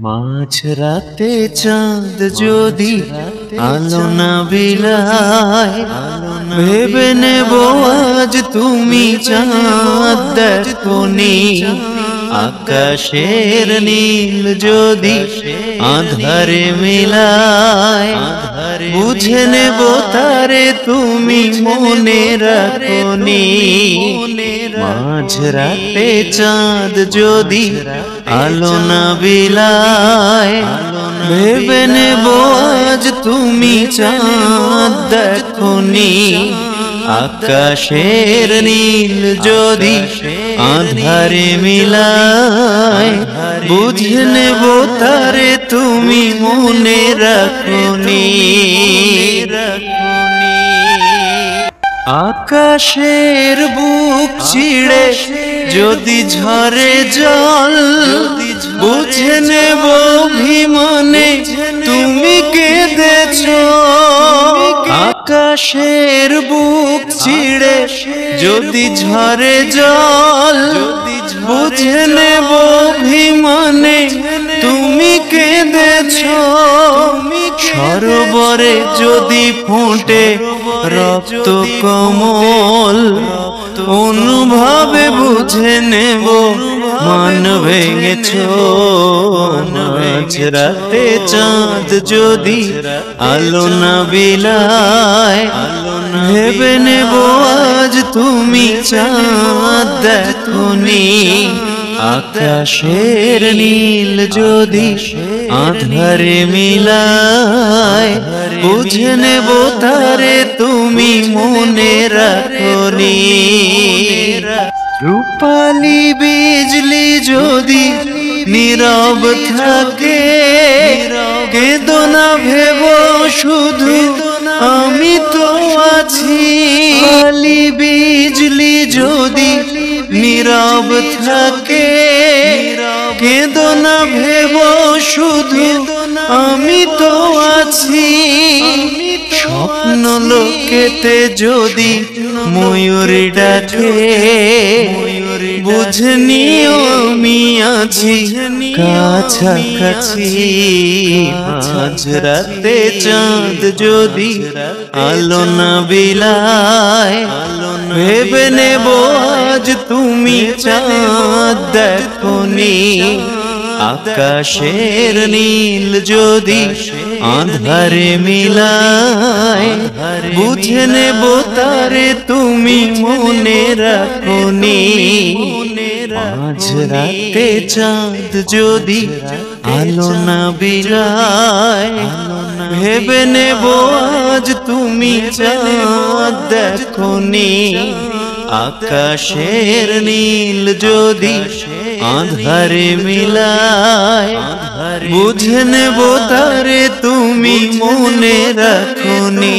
মাঝ রাতে চাঁদ যদি আলো না বিলায়, ভেবে নেব আজ তুমি চাঁদ দেখোনি। আকাশের নীল যদি আধারে মিলায়, বুঝে নেব তারে তুমি মনে রাখোনি। মাঝ রাতে চাঁদ যদি আলো না বিলায়, ভেবে নেব আজ তুমি চাঁদ দেখোনি। আকাশের নীল যদি আধারে মিলায়, বুঝে নেব তারে তুমি মনে রাখোনি। আকাশের বুক চিড়ে যদি ঝরে জল, বুঝে নেব অভিমানে তুমি কেঁদেছো। আকাশের বুক চিড়ে যদি ঝরে জল, বুঝে নেব অভিমানে তুমি কেঁদেছো। সরোবরে যদি ফোটে রক্ত কমল, অনুভবে বুঝে নেব মান ভেঙেছো। মাঝ রাতে চাঁদ যদি আলো না বিলায়, ভেবে নেব আজ তুমি চাঁদ দেখোনি। আকাশের নীল যদি আধারে মিলায়, বুঝে নেব তারে তুমি মনে রাখোনি। রূপালী বিজলি যদি নীরব থাকে, কেঁদো না ভেবো শুধু আমি তো আছি। রূপালী বিজলি যদি নীরব থাকে, কেঁদো না ভেবো শুধু আমি তো আছি। স্বপ্ন লোকেতে যদি ময়ূর ডাকে, বুঝে নিও আমি আছি কাছাকাছি। মাঝ রাতে চাঁদ যদি আলো না বিলায়, ভেবে নেব আজ তুমি চাঁদ দেখোনি। আকাশের নীল যদি আধারে মিলায়, বুঝে নেব তারে তুমি মনে রাখোনি। মাঝ রাতে চাঁদ যদি আলো না বিলায়, ভেবে নেব আজ তুমি চাঁদ দেখোনি। আকাশের নীল যদি আধারে মিলায়, বুঝে নেব তারে তুমি মনে রাখোনি।